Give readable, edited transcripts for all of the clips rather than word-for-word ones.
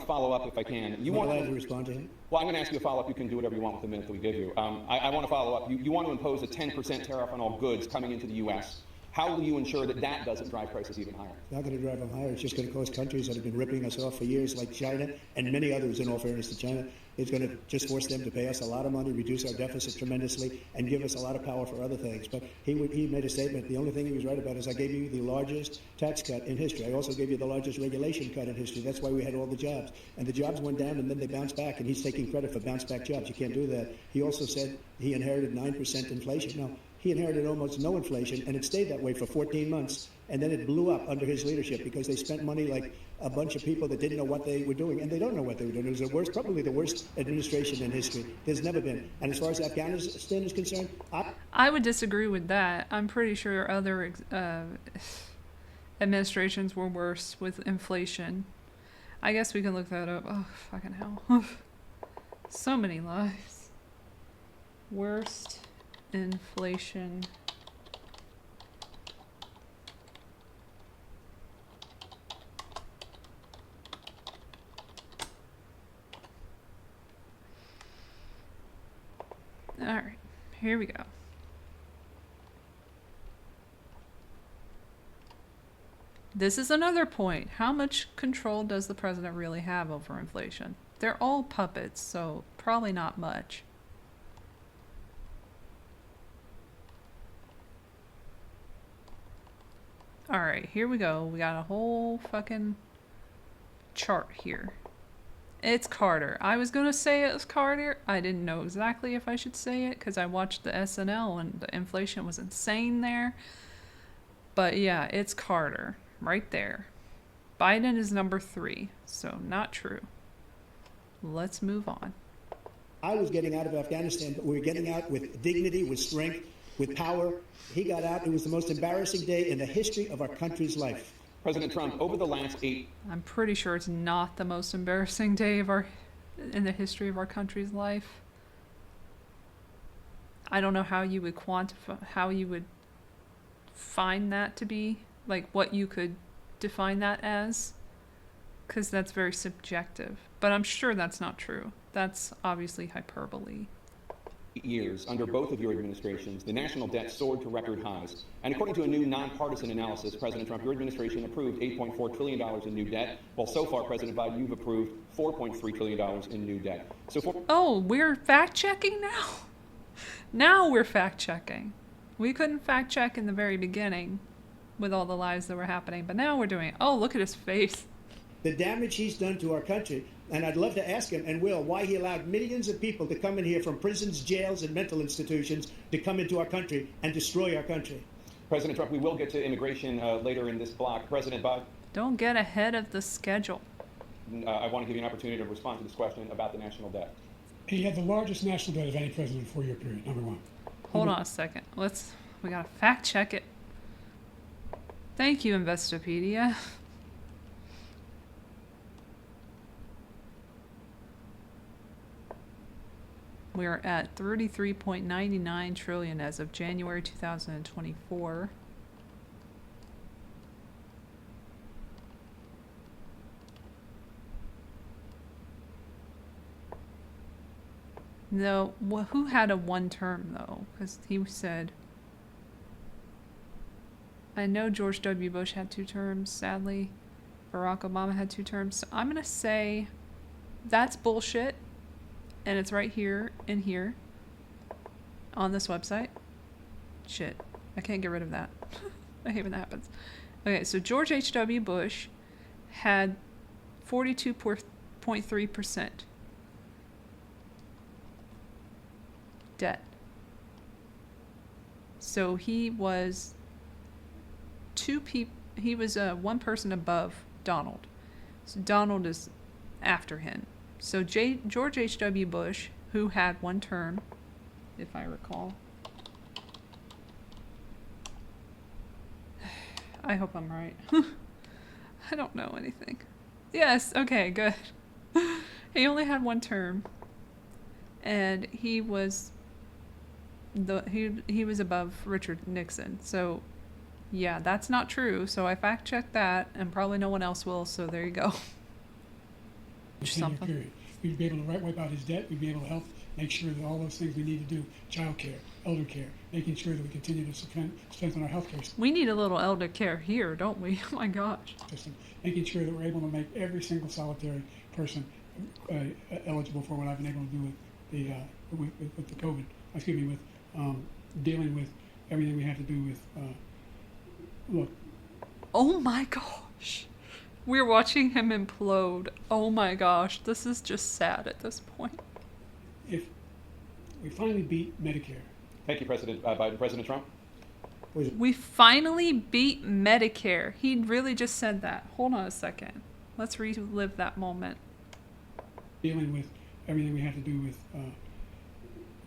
follow up if I can. You want to respond to him? Well, I'm going to ask you a follow-up. You can do whatever you want with the minute that we give you. I want to follow up. You want to impose a 10% tariff on all goods coming into the U.S. How will you ensure that that doesn't drive prices even higher? It's not going to drive them higher. It's just going to cause countries that have been ripping us off for years, like China and many others, in all fairness to China, it's going to just force them to pay us a lot of money, reduce our deficit tremendously, and give us a lot of power for other things. But he made a statement. The only thing he was right about is I gave you the largest tax cut in history. I also gave you the largest regulation cut in history. That's why we had all the jobs. And the jobs went down, and then they bounced back, and he's taking credit for bounce-back jobs. You can't do that. He also said he inherited 9% inflation. No. He inherited almost no inflation, and it stayed that way for 14 months. And then it blew up under his leadership because they spent money like a bunch of people that didn't know what they were doing, and they don't know what they were doing. It was probably the worst administration in history. There's never been. And as far as Afghanistan is concerned, I would disagree with that. I'm pretty sure other administrations were worse with inflation. I guess we can look that up. Oh, fucking hell. So many lies. Worst inflation. All right, here we go. This is another point. How much control does the president really have over inflation? They're all puppets, so probably not much. All right, here we go. We got a whole fucking chart here. It's Carter. I was going to say it was Carter. I didn't know exactly if I should say it because I watched the SNL and the inflation was insane there. But yeah, it's Carter right there. Biden is number 3, so not true. Let's move on. I was getting out of Afghanistan, but we were getting out with dignity, with strength, with power. He got out. It was the most embarrassing day in the history of our country's life. President Trump, over the last 8... I'm pretty sure it's not the most embarrassing day in the history of our country's life. I don't know how you would quantify, how you would find that to be, like what you could define that as, because that's very subjective. But I'm sure that's not true. That's obviously hyperbole. Years under both of your administrations, the national debt soared to record highs. And according to a new nonpartisan analysis, President Trump, your administration approved $8.4 trillion in new debt, while so far, President Biden, you've approved $4.3 trillion in new debt. Oh, we're fact-checking now? Now we're fact-checking. We couldn't fact-check in the very beginning with all the lies that were happening, but now we're doing it. Oh, look at his face. The damage he's done to our country. And I'd love to ask him, and will, why he allowed millions of people to come in here from prisons, jails, and mental institutions to come into our country and destroy our country. President Trump, we will get to immigration later in this block. President Biden. Don't get ahead of the schedule. I want to give you an opportunity to respond to this question about the national debt. He had the largest national debt of any president in a 4-year period, number one. Hold on a second. We gotta fact check it. Thank you, Investopedia. We're at 33.99 trillion as of January 2024. No, who had a one term though? Because he said, I know George W. Bush had 2 terms, sadly. Barack Obama had 2 terms. So I'm going to say that's bullshit. And it's right here and here on this website. Shit. I can't get rid of that. I hate when that happens. Okay, so George H.W. Bush had 42.3% debt. So he was one person above Donald. So Donald is after him. So George H.W. Bush, who had 1 term, if I recall. I hope I'm right. I don't know anything. Yes, okay, good. He only had 1 term. And he was he was above Richard Nixon. So yeah, that's not true. So I fact checked that, and probably no one else will, so there you go. Something. Period. We'd be able to wipe out his debt. We'd be able to help make sure that all those things we need to do, child care, elder care, making sure that we continue to strengthen our health care We need a little elder care here, don't we? Oh my gosh. system, making sure that we're able to make every single solitary person eligible for what I've been able to do with the COVID. Excuse me, with dealing with everything we have to do with. Look. Oh my gosh. We're watching him implode. Oh my gosh. This is just sad at this point. If we finally beat Medicare. Thank you, President Biden. President Trump? We finally beat Medicare. He really just said that. Hold on a second. Let's relive that moment. Dealing with everything we have to do with.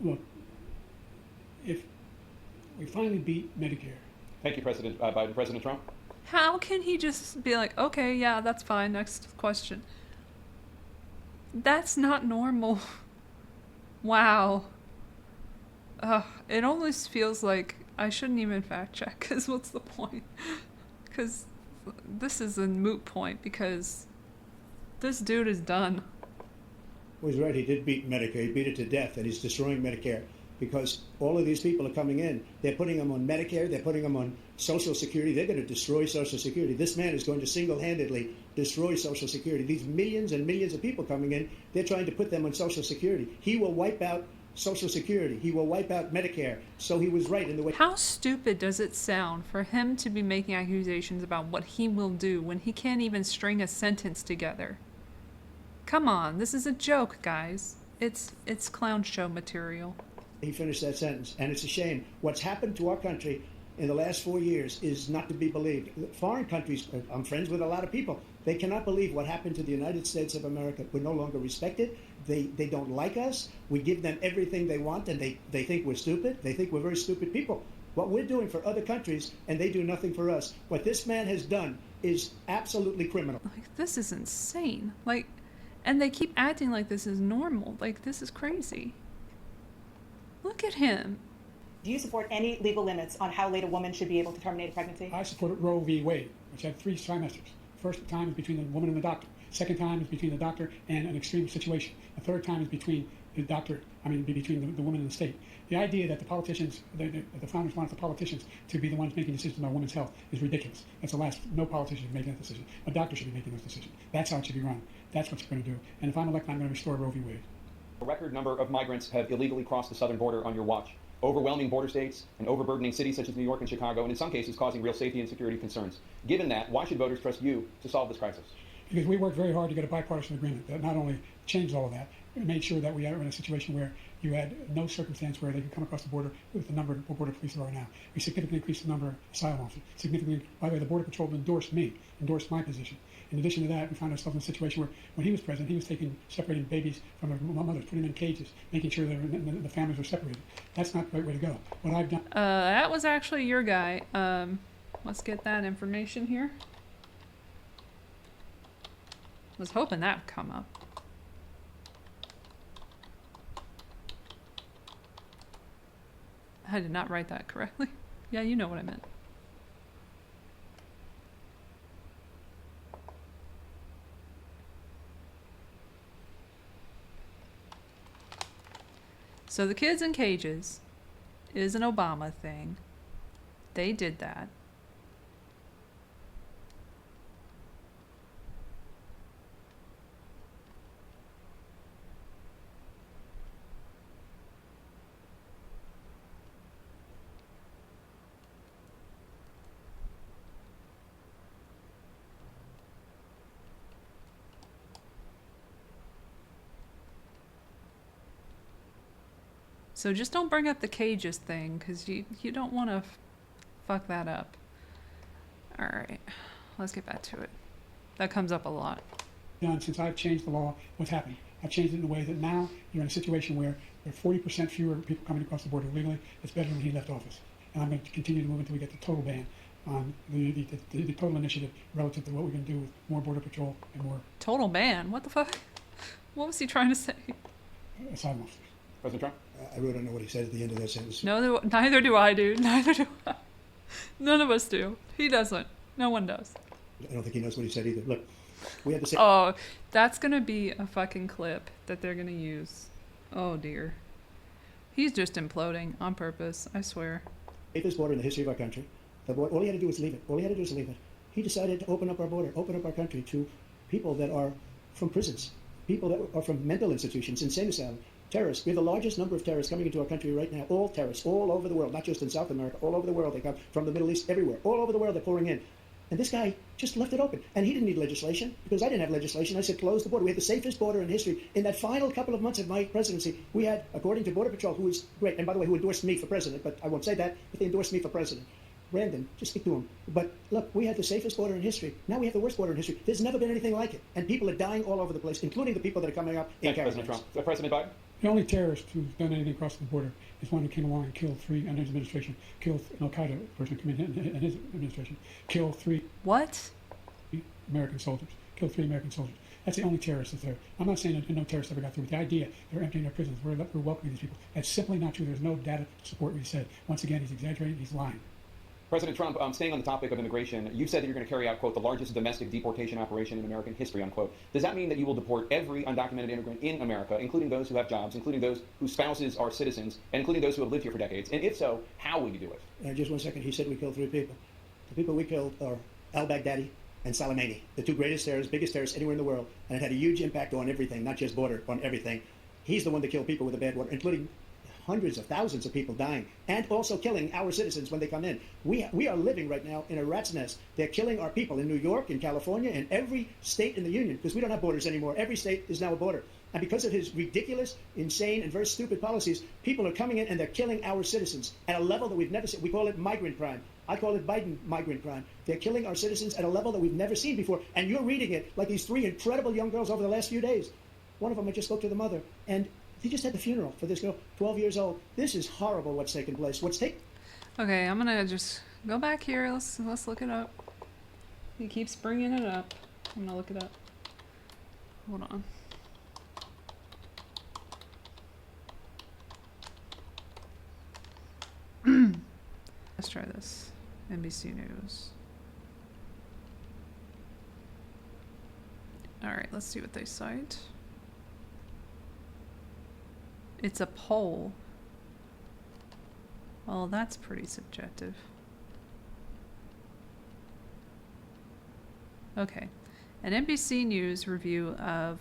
Look. If we finally beat Medicare. Thank you, President Biden. President Trump? How can he just be like, okay, yeah, that's fine, next question? That's not normal. Wow. It almost feels like I shouldn't even fact check, because what's the point? Because this is a moot point, because this dude is done. Well, he's right. He did beat Medicare. He beat it to death, and he's destroying Medicare because all of these people are coming in. They're putting them on Medicare. They're putting them on Social Security. They're going to destroy Social Security. This man is going to single-handedly destroy Social Security. These millions and millions of people coming in, they're trying to put them on Social Security. He will wipe out Social Security. He will wipe out Medicare. So he was right in the way. How stupid does it sound for him to be making accusations about what he will do when he can't even string a sentence together? Come on, this is a joke, guys. It's clown show material. He finished that sentence, and it's a shame. What's happened to our country in the last 4 years is not to be believed. Foreign countries, I'm friends with a lot of people, they cannot believe what happened to the United States of America. We're no longer respected. They don't like us. We give them everything they want, and they think we're stupid. They think we're very stupid people. What we're doing for other countries, and they do nothing for us. What this man has done is absolutely criminal. Like, this is insane. Like, and they keep acting like this is normal. Like, this is crazy. Look at him. Do you support any legal limits on how late a woman should be able to terminate a pregnancy? I support Roe v. Wade, which had 3 trimesters. First time is between the woman and the doctor. Second time is between the doctor and an extreme situation. The third time is between the doctor, between the woman and the state. The idea that the politicians, the founders wanted the politicians to be the ones making decisions about women's health is ridiculous. That's the last, no politician should be making that decision. A doctor should be making those decisions. That's how it should be run. That's what you're going to do. And if I'm elected, I'm going to restore Roe v. Wade. A record number of migrants have illegally crossed the southern border on your watch, overwhelming border states and overburdening cities such as New York and Chicago, and in some cases causing real safety and security concerns. Given that, why should voters trust you to solve this crisis? Because we worked very hard to get a bipartisan agreement that not only changed all of that, it made sure that we are in a situation where you had no circumstance where they could come across the border with the number of border police there are now. We significantly increased the number of asylum officers. Significantly, by the way, the Border Patrol endorsed my position. In addition to that, we found ourselves in a situation where, when he was president, he was separating babies from their mothers, putting them in cages, making sure that the families were separated. That's not the right way to go. What I've done. That was actually your guy. Let's get that information here. Was hoping that would come up. I did not write that correctly. Yeah, you know what I meant. So the kids in cages is an Obama thing. They did that. So just don't bring up the cages thing, because you don't want to fuck that up. Alright, let's get back to it. That comes up a lot. Since I've changed the law, what's happened? I've changed it in a way that now you're in a situation where there are 40% fewer people coming across the border illegally. It's better than he left office. And I'm going to continue to move until we get the total ban on the total initiative relative to what we're going to do with more Border Patrol and more... Total ban? What the fuck? What was he trying to say? Asylum officers. President Trump? I really don't know what he said at the end of that sentence. No, neither do I, dude. Neither do I. None of us do. He doesn't. No one does. I don't think he knows what he said either. Look, We had the Oh, that's gonna be a fucking clip that they're gonna use. Oh dear. He's just imploding on purpose, I swear. safest border in the history of our country. All he had to do was leave it. All he had to do was leave it. He decided to open up our border, open up our country to people that are from prisons, people that are from mental institutions, insane asylum, terrorists. We have the largest number of terrorists coming into our country right now. All terrorists, all over the world, not just in South America, all over the world. They come from the Middle East, everywhere. All over the world, they're pouring in. And this guy just left it open. And he didn't need legislation, because I didn't have legislation. I said, close the border. We had the safest border in history. In that final couple of months of my presidency, we had, according to Border Patrol, who is great, and by the way, who endorsed me for president, but I won't say that, but they endorsed me for president. Brandon, just speak to him. But look, we had the safest border in history. Now we have the worst border in history. There's never been anything like it. And people are dying all over the place, including the people that are coming up in Thank you, President caravans. Trump. President Biden? The only terrorist who's done anything across the border is one who came along and killed three, under his administration, killed an Al-Qaeda person who came in his administration, killed three What? American soldiers, killed 3 American soldiers. That's the only terrorist that's there. I'm not saying that no terrorists ever got through with the idea they're emptying their prisons. We're welcoming these people. That's simply not true. There's no data to support what he said. Once again, he's exaggerating. He's lying. President Trump, staying on the topic of immigration, you said that you're going to carry out, quote, the largest domestic deportation operation in American history, unquote. Does that mean that you will deport every undocumented immigrant in America, including those who have jobs, including those whose spouses are citizens, and including those who have lived here for decades? And if so, how will you do it? Just 1 second. He said we killed 3 people. The people we killed are al-Baghdadi and Soleimani, the 2 greatest terrorists, biggest terrorists anywhere in the world. And it had a huge impact on everything, not just border, on everything. He's the one that killed people with a bad water, including hundreds of thousands of people dying, and also killing our citizens when they come in. We are living right now in a rat's nest. They're killing our people in New York, in California, in every state in the union, because we don't have borders anymore. Every state is now a border. And because of his ridiculous, insane, and very stupid policies, people are coming in and they're killing our citizens at a level that we've never seen. We call it migrant crime. I call it Biden migrant crime. They're killing our citizens at a level that we've never seen before. And you're reading it like these 3 incredible young girls over the last few days. One of them, I just spoke to the mother, and he just had the funeral for this girl, 12 years old. This is horrible what's taking place. Okay, I'm gonna just go back here. Let's look it up. He keeps bringing it up. I'm gonna look it up. Hold on. Let's try this. NBC News. Alright, let's see what they cite. It's a poll. Well, that's pretty subjective. Okay. An NBC News review of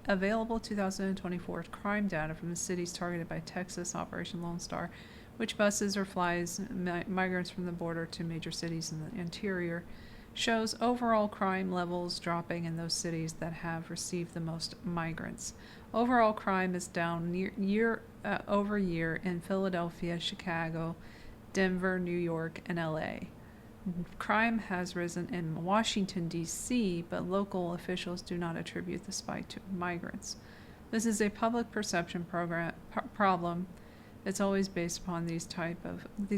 available 2024 crime data from the cities targeted by Texas Operation Lone Star, which buses or flies migrants from the border to major cities in the interior, shows overall crime levels dropping in those cities that have received the most migrants. Overall crime is down year over year in Philadelphia, Chicago, Denver, New York, and LA. Crime has risen in Washington, D.C., but local officials do not attribute the spike to migrants. This is a public perception problem. It's always based upon these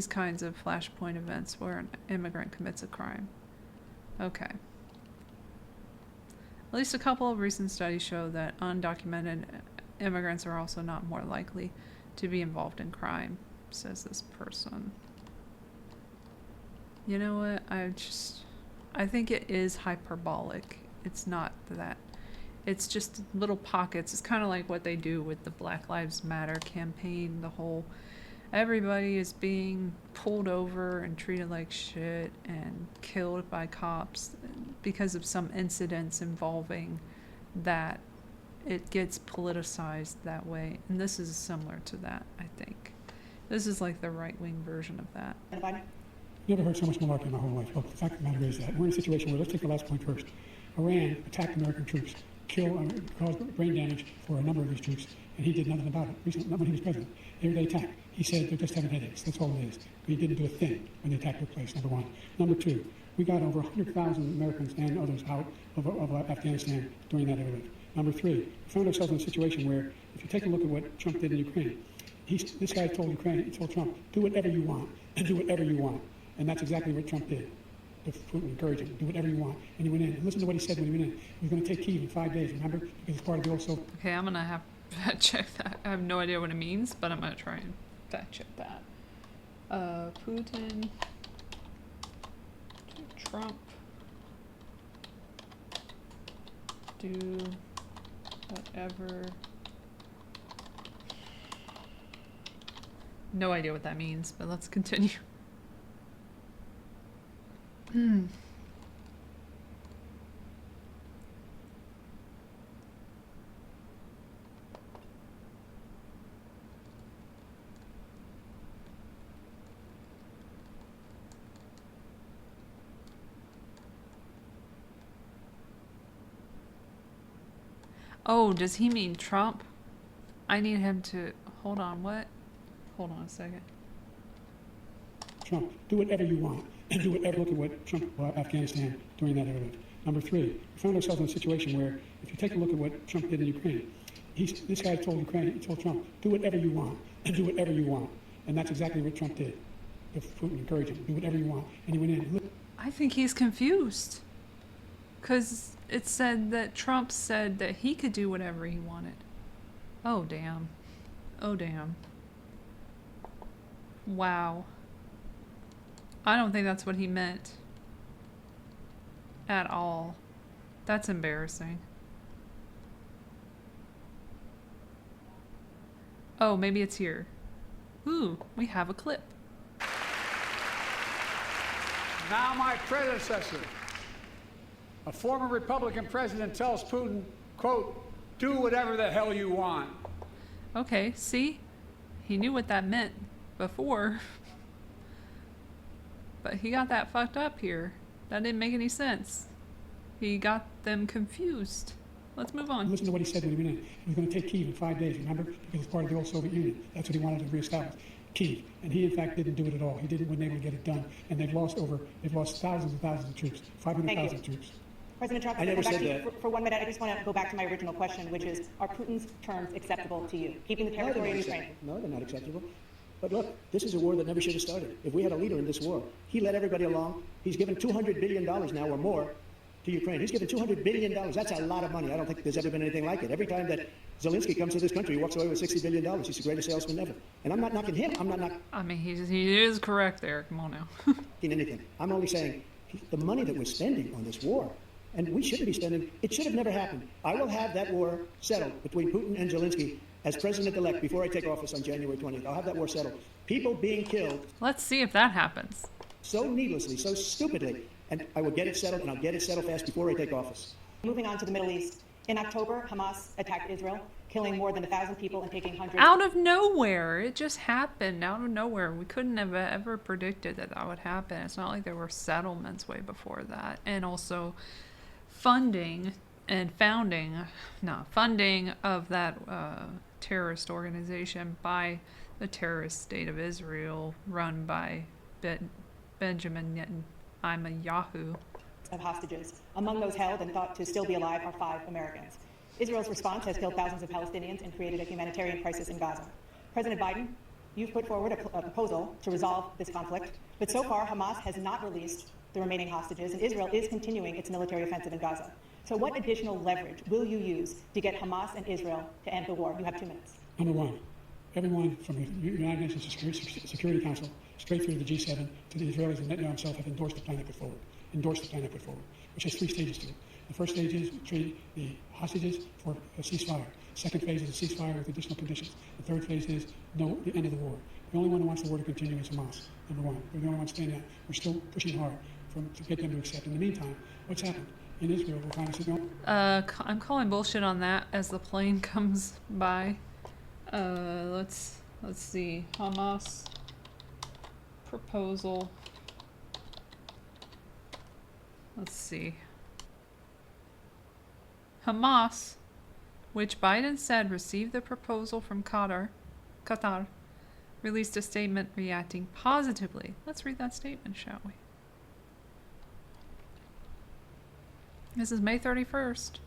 kinds of flashpoint events where an immigrant commits a crime. Okay. At least a couple of recent studies show that undocumented immigrants are also not more likely to be involved in crime, says this person. You know what? I think it is hyperbolic. It's not that. It's just little pockets. It's kind of like what they do with the Black Lives Matter campaign. The whole everybody is being pulled over and treated like shit and killed by cops because of some incidents involving that. It gets politicized that way. And this is similar to that, I think. This is like the right-wing version of that. Never heard so much malarkey in my whole life. But the fact of the matter is that we're in a situation where, let's take the last point first. Iran attacked American troops, caused brain damage for a number of these troops, and he did nothing about it. Recently, not when he was president. They attacked. He said they're just having headaches. That's all it is. But he didn't do a thing when the attack took place, number one. Number two, we got over 100,000 Americans and others out of Afghanistan during that era. Number three, we found ourselves in a situation where, if you take a look at what Trump did in Ukraine, this guy told Trump, do whatever you want, and do whatever you want. And that's exactly what Trump did. Putin encouraged him, do whatever you want. And he went in. And listen to what he said when he went in. He was going to take Kyiv in 5 days, remember? Because it's part of the also. Okay, I'm going to have to check that. I have no idea what it means, but I'm going to try and fact check that. Putin, Trump, do whatever. No idea what that means, but let's continue. Oh, does he mean Trump? I need him to... Hold on, what? Hold on a second. Trump, do whatever you want, and do whatever. Look at what Trump brought Afghanistan during that era. Number three, we found ourselves in a situation where, if you take a look at what Trump did in Ukraine, this guy told Ukraine, he told Trump, do whatever you want, and do whatever you want. And that's exactly what Trump did. If Putin encouraged him, do whatever you want. And he went in. Look. I think he's confused. Because it said that Trump said that he could do whatever he wanted. Oh, damn. Oh, damn. Wow. I don't think that's what he meant. At all. That's embarrassing. Oh, maybe it's here. Ooh, we have a clip. Now my predecessor, a former Republican president, tells Putin, quote, do whatever the hell you want. Okay, see? He knew what that meant before. But he got that fucked up here. That didn't make any sense. He got them confused. Let's move on. Listen to what he said when he went in. He was going to take Kyiv in 5 days, remember? Because it's part of the old Soviet Union. That's what he wanted to reestablish. Kyiv. And he, in fact, didn't do it at all. He wasn't able to get it done. And they've lost thousands and thousands of troops, 500,000 troops. President Trump, I never said that. For 1 minute, I just want to go back to my original question, which is, are Putin's terms acceptable to you? Keeping the territory in Ukraine? No, they're not acceptable. But look, this is a war that never should have started. If we had a leader in this war, he led everybody along. He's given $200 billion now or more to Ukraine. He's given $200 billion. That's a lot of money. I don't think there's ever been anything like it. Every time that Zelensky comes to this country, he walks away with $60 billion. He's the greatest salesman ever. And I'm not knocking him. I'm not knocking I mean, he is correct there. Come on now. anything. I'm only saying the money that we're spending on this war, and we shouldn't be spending, it should have never happened. I will have that war settled between Putin and Zelensky as president-elect before I take office on January 20th. I'll have that war settled. People being killed Let's see if that happens. so needlessly, so stupidly, and I will get it settled, and I'll get it settled fast before I take office. Moving on to the Middle East. In October, Hamas attacked Israel, killing more than 1,000 people and taking hundreds. Out of nowhere. It just happened out of nowhere. We couldn't have ever predicted that that would happen. It's not like there were settlements way before that. And also funding of that terrorist organization by the terrorist state of Israel run by Benjamin Netanyahu. Of hostages. Among those held and thought to still be alive are 5 Americans. Israel's response has killed thousands of Palestinians and created a humanitarian crisis in Gaza. President Biden, you've put forward a proposal to resolve this conflict, but so far Hamas has not released the remaining hostages, and Israel is continuing its military offensive in Gaza. So what additional leverage will you use to get Hamas and Israel to end the war? You have 2 minutes. Number one, everyone from the United Nations Security Council, straight through the G7, to the Israelis and Netanyahu himself have endorsed the plan they put forward. Which has 3 stages to it. The first stage is trade the hostages for a ceasefire. Second phase is a ceasefire with additional conditions. The third phase is the end of the war. The only one who wants the war to continue is Hamas, number one. We're the only ones standing out. We're still pushing hard to get them to accept. In the meantime, what's happened? In Israel, we're kind of sitting I'm calling bullshit on that as the plane comes by. Let's see. Hamas proposal. Let's see. Hamas, which Biden said received the proposal from Qatar, released a statement reacting positively. Let's read that statement, shall we? This is May 31st.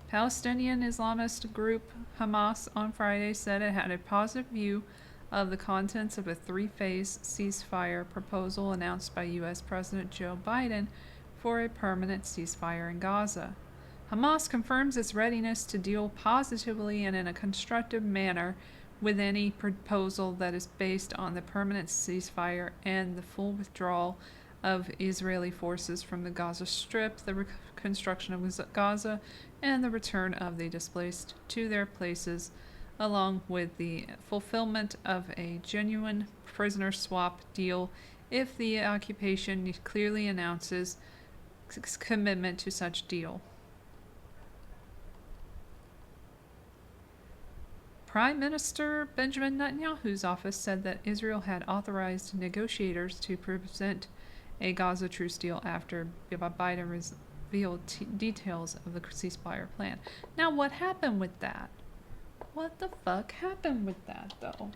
Palestinian Islamist group Hamas on Friday said it had a positive view of the contents of a 3-phase ceasefire proposal announced by U.S. President Joe Biden for a permanent ceasefire in Gaza. Hamas confirms its readiness to deal positively and in a constructive manner with any proposal that is based on the permanent ceasefire and the full withdrawal of Israeli forces from the Gaza Strip, the reconstruction of Gaza, and the return of the displaced to their places, along with the fulfillment of a genuine prisoner swap deal if the occupation clearly announces commitment to such deal. Prime Minister Benjamin Netanyahu's office said that Israel had authorized negotiators to present a Gaza truce deal after Biden revealed details of the ceasefire plan. Now, what happened with that? What the fuck happened with that, though?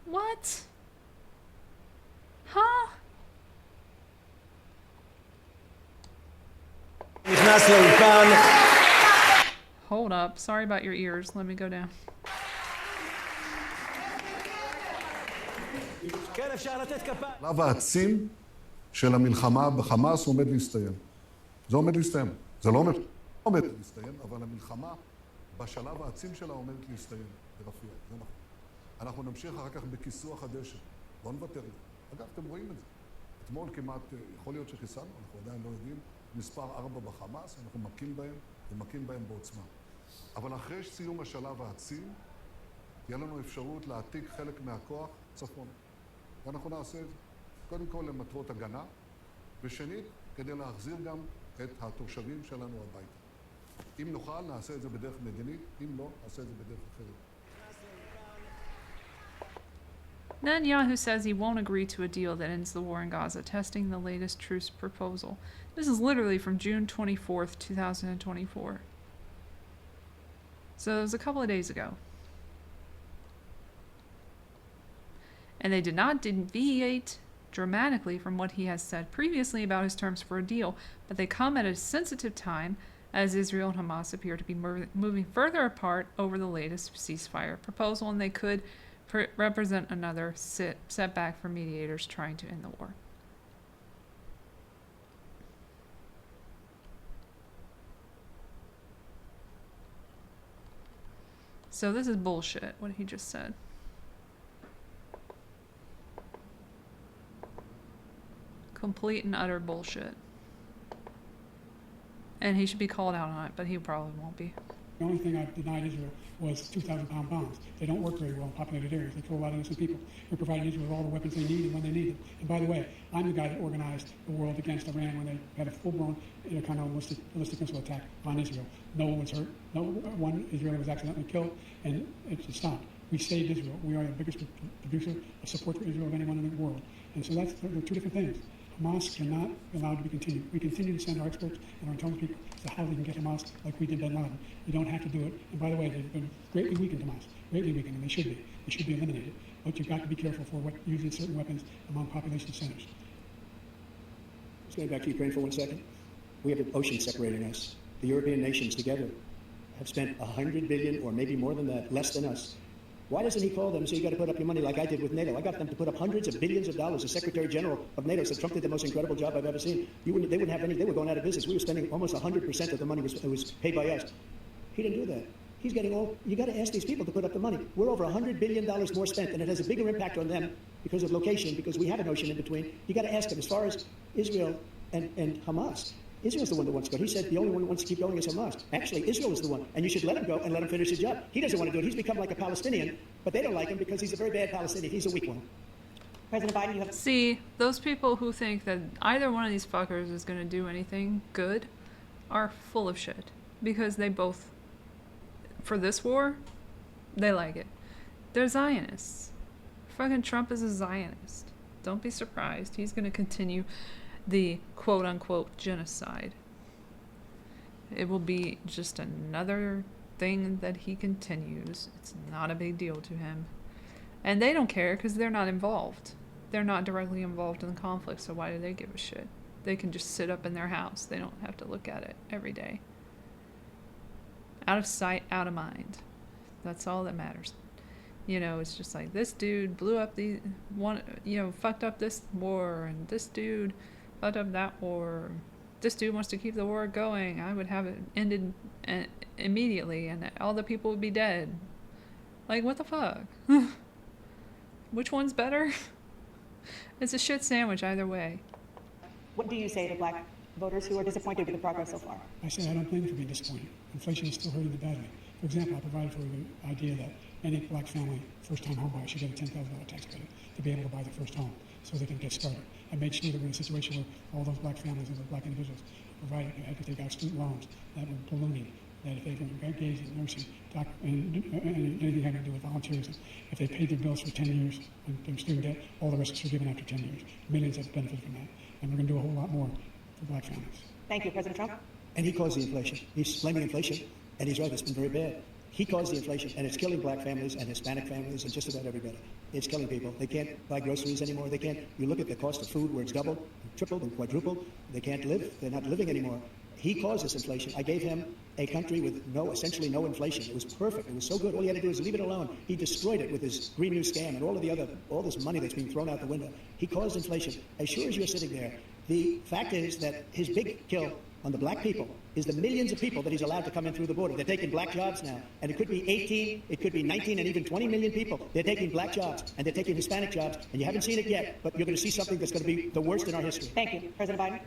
What? Huh? Hold up. Sorry about your ears. Let me go down. השלב העצים של המלחמה בחמאס עומד להסתיים. זה עומד להסתיים. זה לא עומד להסתיים, אבל המלחמה בשלב העצים שלה עומדת להסתיים. ברפיח, זה נכון. אנחנו נמשיך אחר כך בכיסוח הדשא. לא נוותר לי. אגב, אתם רואים את זה. אתמול כמעט, יכול להיות שחיסלנו, אנחנו עדיין לא יודעים, מספר 4 בחמאס, אנחנו מכים בהם ומכים בהם בעוצמה. אבל אחרי סיום השלב העצים, תהיה לנו אפשרות להעתיק חלק מהכוח צפון. ואנחנו נעשה את זה. קודם כל למטרות הגנה, ושנית, כדי להחזיר גם את התושבים שלנו הביתה. אם נוכל, נעשה את זה בדרך מדינית, אם לא, נעשה את זה בדרך אחרת. Netanyahu says he won't agree to a deal that ends the war in Gaza, testing the latest truce proposal. This is literally from June 24th, 2024. So it was a couple of days ago. And they did not deviate dramatically from what he has said previously about his terms for a deal, but they come at a sensitive time as Israel and Hamas appear to be moving further apart over the latest ceasefire proposal, and they could represent another setback for mediators trying to end the war. So this is bullshit, what he just said. Complete and utter bullshit. And he should be called out on it, but he probably won't be. The only thing I've denied Israel was 2,000-pound bombs. They don't work very well in populated areas. They kill a lot of innocent people. We're providing Israel with all the weapons they need and when they need them. And by the way, I'm the guy that organized the world against Iran when they had a full-blown ballistic missile attack on Israel. No one was hurt. No one Israeli was accidentally killed, and it stopped. We saved Israel. We are the biggest producer of support for Israel of anyone in the world. And so they're two different things. Hamas cannot be allowed to be continued. We continue to send our experts and our intelligence people to how we can get Hamas like we did bin Laden. You don't have to do it. And by the way, they've been greatly weakened, Hamas. Greatly weakened, and they should be. They should be eliminated. But you've got to be careful for what using certain weapons among population centers. Let's go back to Ukraine for 1 second. We have an ocean separating us. The European nations together have spent $100 billion, or maybe more than that, less than us. Why doesn't he call them and say, you got to put up your money like I did with NATO? I got them to put up hundreds of billions of dollars. The Secretary General of NATO said Trump did the most incredible job I've ever seen. They wouldn't have any. They were going out of business. We were spending almost 100% of the money was paid by us. He didn't do that. He's getting all. You got to ask these people to put up the money. We're over $100 billion more spent, and it has a bigger impact on them because of location, because we have an ocean in between. You got to ask them. As far as Israel and Hamas, Israel's the one that wants to go. He said the only one who wants to keep going is Hamas. Actually, Israel is the one, and you should let him go and let him finish his job. He doesn't want to do it. He's become like a Palestinian, but they don't like him because he's a very bad Palestinian. He's a weak one. President Biden, you have... See, those people who think that either one of these fuckers is going to do anything good are full of shit. Because they both, for this war, they like it. They're Zionists. Fucking Trump is a Zionist. Don't be surprised. He's going to continue the quote-unquote genocide. It will be just another thing that he continues. It's not a big deal to him. And they don't care because they're not involved. They're not directly involved in the conflict, so why do they give a shit? They can just sit up in their house. They don't have to look at it every day. Out of sight, out of mind. That's all that matters. You know, it's just like, this dude blew up fucked up this war, and this dude fucked up that war. This dude wants to keep the war going. I would have it ended immediately, and all the people would be dead. Like, what the fuck? Which one's better? It's a shit sandwich either way. What do you say to black voters who are disappointed with the progress so far? I say I don't blame them for being disappointed. Inflation is still hurting them badly. For example, I provided for the idea that any black family, first-time homebuyer, should get a $10,000 tax credit to be able to buy their first home so they can get started. I made sure that we're in a situation where all those black families and those black individuals had to take out student loans that were ballooning, that if they were engaged in nursing, and anything having to do with volunteerism, if they paid their bills for 10 years on their student debt, all the rest is forgiven after 10 years. Millions have benefited from that. And we're going to do a whole lot more for black families. Thank you, President Trump. And he caused the inflation. He's blaming inflation, and he's right, it's been very bad. He caused the inflation, and it's killing black families and Hispanic families and just about everybody. It's killing people. They can't buy groceries anymore. They can't. You look at the cost of food where it's doubled, tripled, and quadrupled. They can't live. They're not living anymore. He caused this inflation. I gave him a country with essentially no inflation. It was perfect. It was so good. All he had to do was leave it alone. He destroyed it with his Green New Scam and all this money that's being thrown out the window. He caused inflation. As sure as you're sitting there, the fact is that his big kill on the black people is the millions of people that he's allowed to come in through the border. They're taking black jobs now. And it could be 18, it could be 19, and even 20 million people. They're taking black jobs, and they're taking Hispanic jobs, and you haven't seen it yet, but you're going to see something that's going to be the worst in our history. Thank you. President Biden?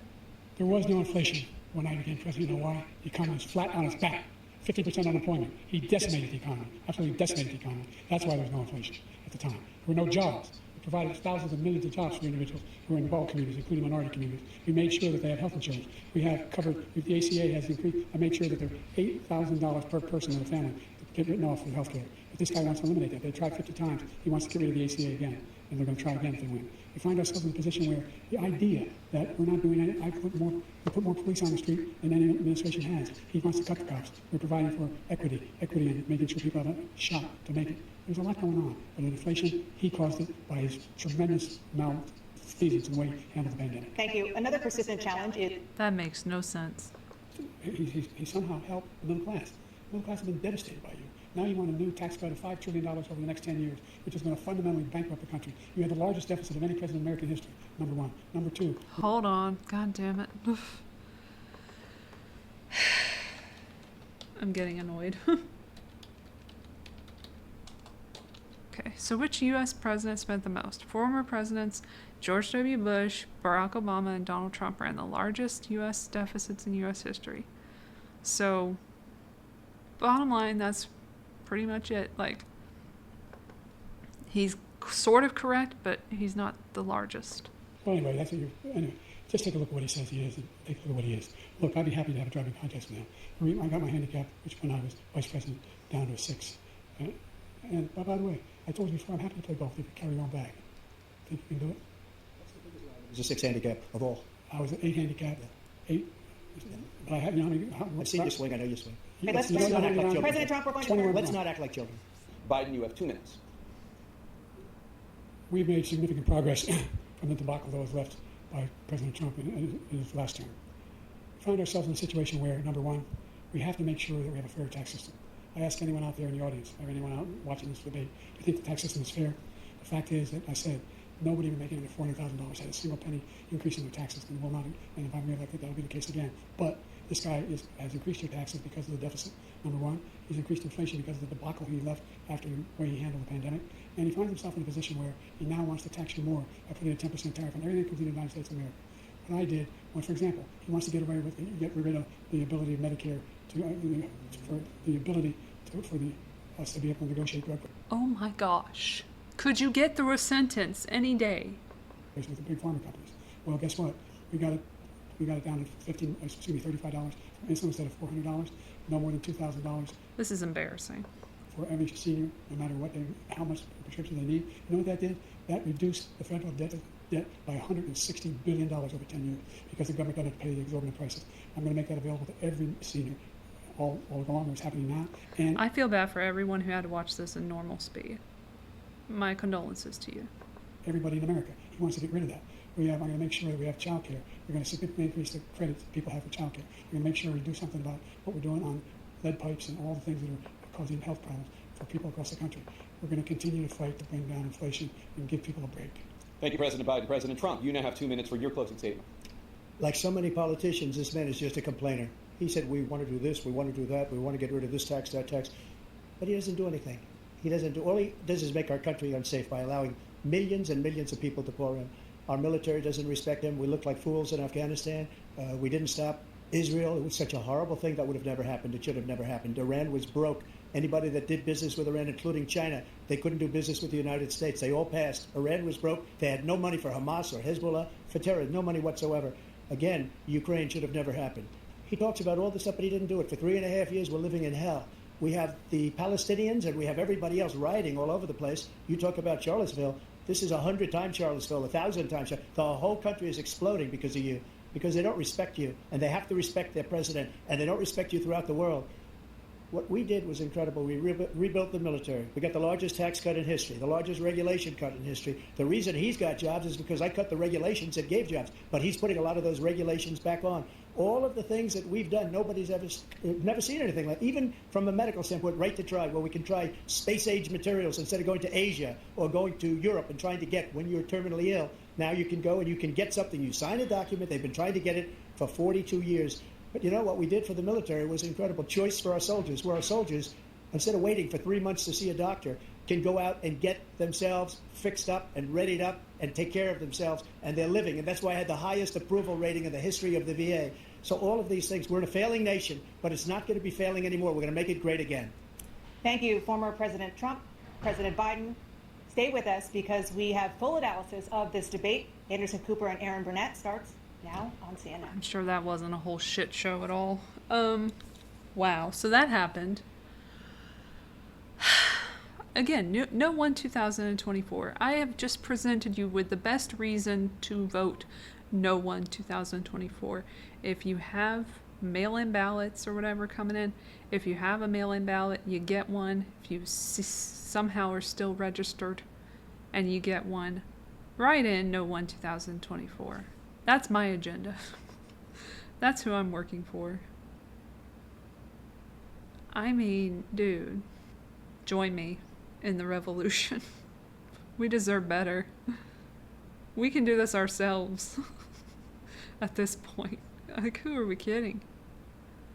There was no inflation when I became president. You know why? The economy was flat on its back. 50% unemployment. He decimated the economy. Absolutely decimated the economy. That's why there was no inflation at the time. There were no jobs. We provided thousands of millions of jobs for individuals who are in all communities, including minority communities. We made sure that they have health insurance. We have covered, the ACA has increased. I made sure that there are $8,000 per person in the family to get written off for health care. But this guy wants to eliminate that. They tried 50 times. He wants to get rid of the ACA again. And they're going to try again if they win. We find ourselves in a position where the idea that we're not doing any, we put more police on the street than any administration has. He wants to cut the cops. We're providing for equity and making sure people have a shot to make it. There's a lot going on. But inflation, he caused it by his tremendous malfeasance in the way he handled the pandemic. Thank you. Another persistent challenge is... That makes no sense. He somehow helped the middle class. The middle class has been devastated by you. Now you want a new tax cut of $5 trillion over the next 10 years, which is going to fundamentally bankrupt the country. You have the largest deficit of any president in American history, number one. Number two. Hold on. God damn it. I'm getting annoyed. Okay, so which U.S. president spent the most? Former presidents George W. Bush, Barack Obama, and Donald Trump ran the largest U.S. deficits in U.S. history. So, bottom line, that's pretty much it. Like, he's sort of correct, but he's not the largest. Well, anyway, that's what anyway, just take a look at what he says he is and take a look at what he is. Look, I'd be happy to have a driving contest now. I got my handicap, which when I was vice president, down to a 6. And by the way, I told you before, I'm happy to play golf if you carry your own bag. Think you can do it? It was a 6 handicap of all. I was an 8 handicap. 8. But I had, I've seen you swing. I know you swing. Let's not act like children. President Trump, we're going to... Let's not act like children. Biden, you have 2 minutes. We've made significant progress from the debacle that was left by President Trump in his last term. We find ourselves in a situation where, number one, we have to make sure that we have a fair tax system. I ask anyone out there in the audience, or anyone out watching this debate, do you think the tax system is fair? The fact is that I said, nobody making under $400,000 had a single penny increase in their taxes, and will not. And if I'm reelected, that will be the case again. But this guy has increased your taxes because of the deficit. Number one, he's increased inflation because of the debacle he left after the way he handled the pandemic. And he finds himself in a position where he now wants to tax you more by putting a 10% tariff on everything that comes in the United States of America. What I did, well, for example, he wants to get rid of the ability of Medicare for us to be able to negotiate drug. Oh my gosh. Could you get through a sentence any day? With the big pharma companies. Well, guess what? We got it down to $35 for insulin instead of $400. No more than $2,000 This is embarrassing. for every senior, no matter how much prescription they need. You know what that did? That reduced the federal debt by $160 billion over 10 years because the government doesn't pay the exorbitant prices. I'm going to make that available to every senior all along what's happening now. And I feel bad for everyone who had to watch this in normal speed. My condolences to you. everybody in America. He wants to get rid of that. I'm going to make sure that we have child care. We're going to significantly increase the credit that people have for child care. We're going to make sure we do something about what we're doing on lead pipes and all the things that are causing health problems for people across the country. We're going to continue to fight to bring down inflation and give people a break. Thank you, President Biden. President Trump, you now have 2 minutes for your closing statement. Like so many politicians, this man is just a complainer. He said, we want to do this, we want to do that, we want to get rid of this tax, that tax. But he doesn't do anything. He doesn't do. All he does is make our country unsafe by allowing millions and millions of people to pour in. Our military doesn't respect him. We look like fools in Afghanistan. We didn't stop Israel. It was such a horrible thing that would have never happened. It should have never happened. Iran was broke. Anybody that did business with Iran, including China, they couldn't do business with the United States. They all passed. Iran was broke. They had no money for Hamas or Hezbollah, for terror, no money whatsoever. Again, Ukraine should have never happened. He talks about all this stuff, but he didn't do it. For 3.5 years, we're living in hell. We have the Palestinians and we have everybody else rioting all over the place. You talk about Charlottesville. This is 100 times Charlottesville, 1,000 times. The whole country is exploding because of you, because they don't respect you, and they have to respect their president, and they don't respect you throughout the world. What we did was incredible. We rebuilt the military. We got the largest tax cut in history, the largest regulation cut in history. The reason he's got jobs is because I cut the regulations that gave jobs, but he's putting a lot of those regulations back on. All of the things that we've done, nobody's never seen anything like. Even from a medical standpoint, right to try, where we can try space-age materials instead of going to Asia or going to Europe and trying to get when you're terminally ill. Now you can go and you can get something. You sign a document. They've been trying to get it for 42 years. But you know what we did for the military was incredible. Choice for our soldiers, where our soldiers, instead of waiting for 3 months to see a doctor, can go out and get themselves fixed up and readied up and take care of themselves, and they're living. And that's why I had the highest approval rating in the history of the VA. So all of these things, we're in a failing nation, but it's not going to be failing anymore. We're going to make it great again. Thank you, former President Trump, President Biden. Stay with us because we have full analysis of this debate. Anderson Cooper and Aaron Burnett starts now on CNN. I'm sure that wasn't a whole shit show at all. Wow. So that happened. Again, No One 2024. I have just presented you with the best reason to vote No One 2024. If you have mail-in ballots or whatever coming in, if you have a mail-in ballot, you get one. If you somehow are still registered and you get one, write in No One 2024. That's my agenda. That's who I'm working for. I mean, dude, join me in the revolution. We deserve better. We can do this ourselves at this point. Like, who are we kidding?